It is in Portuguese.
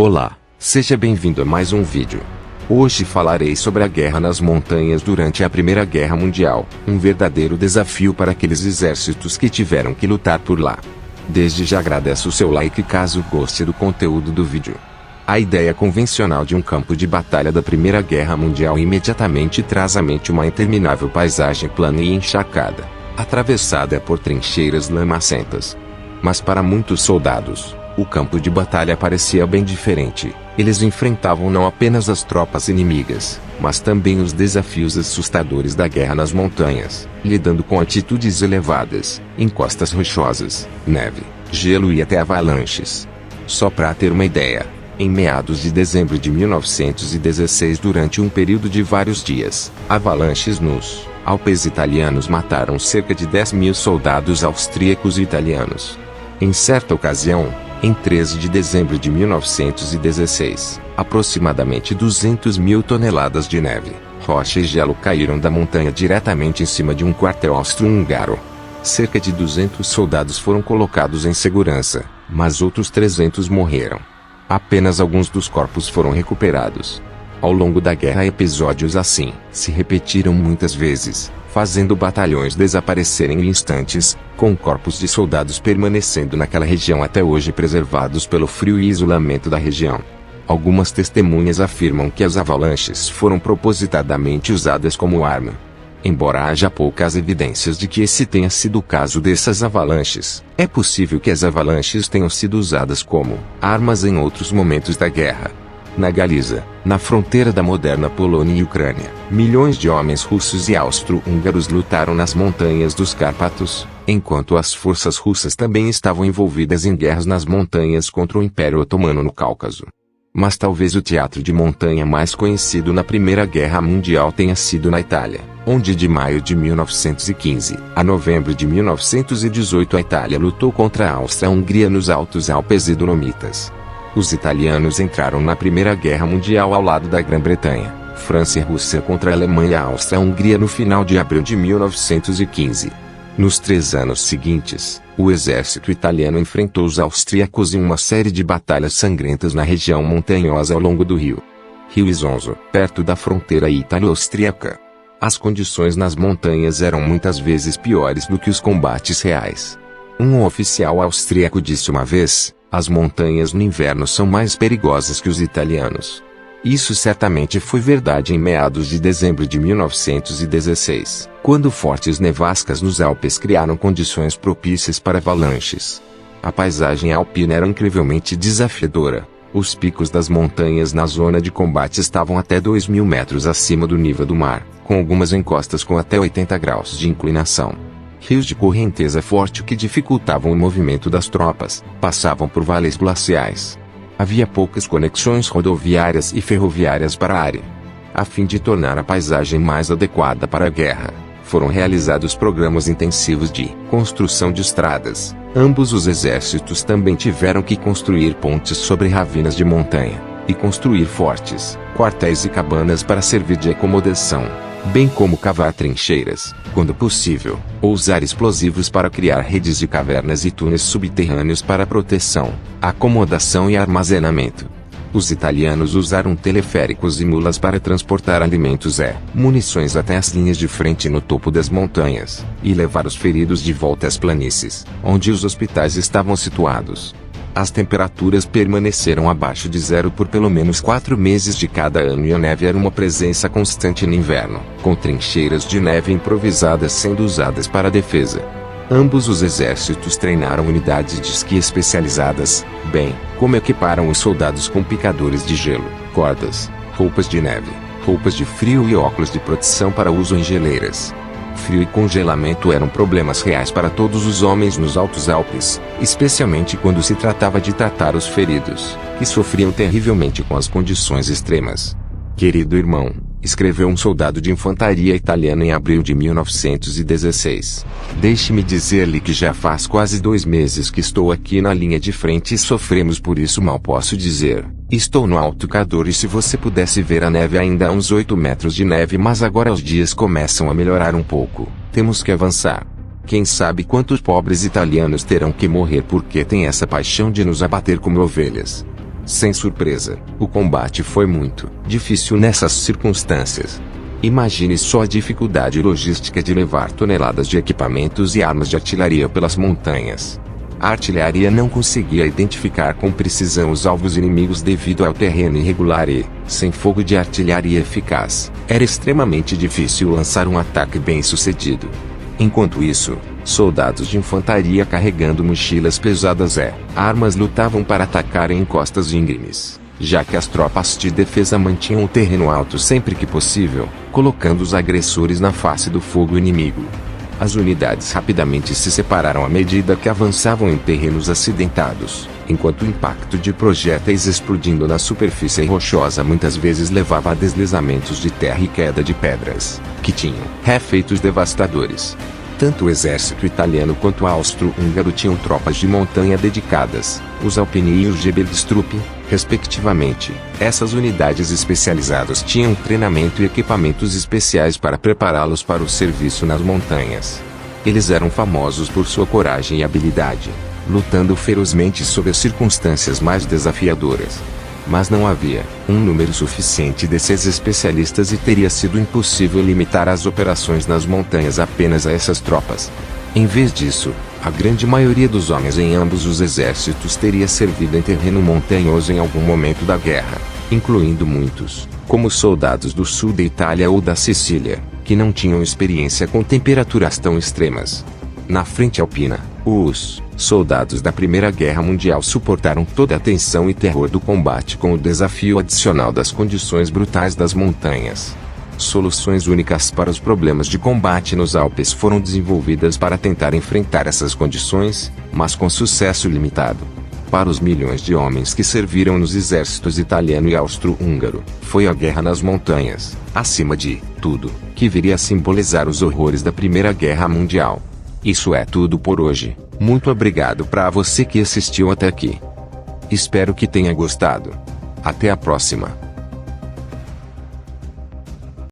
Olá, seja bem-vindo a mais um vídeo. Hoje falarei sobre a guerra nas montanhas durante a Primeira Guerra Mundial, um verdadeiro desafio para aqueles exércitos que tiveram que lutar por lá. Desde já agradeço o seu like caso goste do conteúdo do vídeo. A ideia convencional de um campo de batalha da Primeira Guerra Mundial imediatamente traz à mente uma interminável paisagem plana e encharcada, atravessada por trincheiras lamacentas. Mas para muitos soldados, o campo de batalha parecia bem diferente. Eles enfrentavam não apenas as tropas inimigas, mas também os desafios assustadores da guerra nas montanhas, lidando com altitudes elevadas, encostas rochosas, neve, gelo e até avalanches. Só para ter uma ideia, em meados de dezembro de 1916, durante um período de vários dias, avalanches nos Alpes italianos mataram cerca de 10.000 soldados austríacos e italianos. Em certa ocasião, em 13 de dezembro de 1916, aproximadamente 200.000 toneladas de neve, rocha e gelo caíram da montanha diretamente em cima de um quartel austro-húngaro. Cerca de 200 soldados foram colocados em segurança, mas outros 300 morreram. Apenas alguns dos corpos foram recuperados. Ao longo da guerra, episódios assim se repetiram muitas vezes, fazendo batalhões desaparecerem em instantes, com corpos de soldados permanecendo naquela região até hoje preservados pelo frio e isolamento da região. Algumas testemunhas afirmam que as avalanches foram propositadamente usadas como arma. Embora haja poucas evidências de que esse tenha sido o caso dessas avalanches, é possível que as avalanches tenham sido usadas como armas em outros momentos da guerra. Na Galiza, na fronteira da moderna Polônia e Ucrânia, milhões de homens russos e austro-húngaros lutaram nas montanhas dos Cárpatos, enquanto as forças russas também estavam envolvidas em guerras nas montanhas contra o Império Otomano no Cáucaso. Mas talvez o teatro de montanha mais conhecido na Primeira Guerra Mundial tenha sido na Itália, onde de maio de 1915 a novembro de 1918 a Itália lutou contra a Áustria-Hungria nos Altos Alpes e Dolomitas. Os italianos entraram na Primeira Guerra Mundial ao lado da Grã-Bretanha, França e Rússia contra a Alemanha e a Áustria-Hungria no final de abril de 1915. Nos 3 anos seguintes, o exército italiano enfrentou os austríacos em uma série de batalhas sangrentas na região montanhosa ao longo do rio Isonzo, perto da fronteira ítalo-austríaca. As condições nas montanhas eram muitas vezes piores do que os combates reais. Um oficial austríaco disse uma vez: "As montanhas no inverno são mais perigosas que os italianos." Isso certamente foi verdade em meados de dezembro de 1916, quando fortes nevascas nos Alpes criaram condições propícias para avalanches. A paisagem alpina era incrivelmente desafiadora. Os picos das montanhas na zona de combate estavam até 2.000 metros acima do nível do mar, com algumas encostas com até 80 graus de inclinação. Rios de correnteza forte que dificultavam o movimento das tropas, passavam por vales glaciais. Havia poucas conexões rodoviárias e ferroviárias para a área. A fim de tornar a paisagem mais adequada para a guerra, foram realizados programas intensivos de construção de estradas. Ambos os exércitos também tiveram que construir pontes sobre ravinas de montanha, e construir fortes, quartéis e cabanas para servir de acomodação, bem como cavar trincheiras, quando possível, ou usar explosivos para criar redes de cavernas e túneis subterrâneos para proteção, acomodação e armazenamento. Os italianos usaram teleféricos e mulas para transportar alimentos e munições até as linhas de frente no topo das montanhas, e levar os feridos de volta às planícies, onde os hospitais estavam situados. As temperaturas permaneceram abaixo de zero por pelo menos 4 meses de cada ano e a neve era uma presença constante no inverno, com trincheiras de neve improvisadas sendo usadas para a defesa. Ambos os exércitos treinaram unidades de esqui especializadas, bem como equiparam os soldados com picadores de gelo, cordas, roupas de neve, roupas de frio e óculos de proteção para uso em geleiras. Frio e congelamento eram problemas reais para todos os homens nos Altos Alpes, especialmente quando se tratava de tratar os feridos, que sofriam terrivelmente com as condições extremas. "Querido irmão", escreveu um soldado de infantaria italiano em abril de 1916, "deixe-me dizer-lhe que já faz quase 2 meses que estou aqui na linha de frente e sofremos por isso. Mal posso dizer, estou no Alto Cadore e se você pudesse ver a neve, ainda há uns 8 metros de neve, mas agora os dias começam a melhorar um pouco. Temos que avançar. Quem sabe quantos pobres italianos terão que morrer porque têm essa paixão de nos abater como ovelhas." Sem surpresa, o combate foi muito difícil nessas circunstâncias. Imagine só a dificuldade logística de levar toneladas de equipamentos e armas de artilharia pelas montanhas. A artilharia não conseguia identificar com precisão os alvos inimigos devido ao terreno irregular e, sem fogo de artilharia eficaz, era extremamente difícil lançar um ataque bem-sucedido. Enquanto isso, soldados de infantaria carregando mochilas pesadas e armas lutavam para atacar em encostas íngremes, já que as tropas de defesa mantinham o terreno alto sempre que possível, colocando os agressores na face do fogo inimigo. As unidades rapidamente se separaram à medida que avançavam em terrenos acidentados, enquanto o impacto de projéteis explodindo na superfície rochosa muitas vezes levava a deslizamentos de terra e queda de pedras, que tinham efeitos devastadores. Tanto o exército italiano quanto o austro-húngaro tinham tropas de montanha dedicadas, os Alpini e os Gebelstrupp, respectivamente. Essas unidades especializadas tinham treinamento e equipamentos especiais para prepará-los para o serviço nas montanhas. Eles eram famosos por sua coragem e habilidade, lutando ferozmente sob as circunstâncias mais desafiadoras. Mas não havia um número suficiente desses especialistas e teria sido impossível limitar as operações nas montanhas apenas a essas tropas. Em vez disso, a grande maioria dos homens em ambos os exércitos teria servido em terreno montanhoso em algum momento da guerra, incluindo muitos, como soldados do sul da Itália ou da Sicília, que não tinham experiência com temperaturas tão extremas. Na frente alpina, os soldados da Primeira Guerra Mundial suportaram toda a tensão e terror do combate com o desafio adicional das condições brutais das montanhas. Soluções únicas para os problemas de combate nos Alpes foram desenvolvidas para tentar enfrentar essas condições, mas com sucesso limitado. Para os milhões de homens que serviram nos exércitos italiano e austro-húngaro, foi a guerra nas montanhas, acima de tudo, que viria a simbolizar os horrores da Primeira Guerra Mundial. Isso é tudo por hoje. Muito obrigado para você que assistiu até aqui. Espero que tenha gostado. Até a próxima.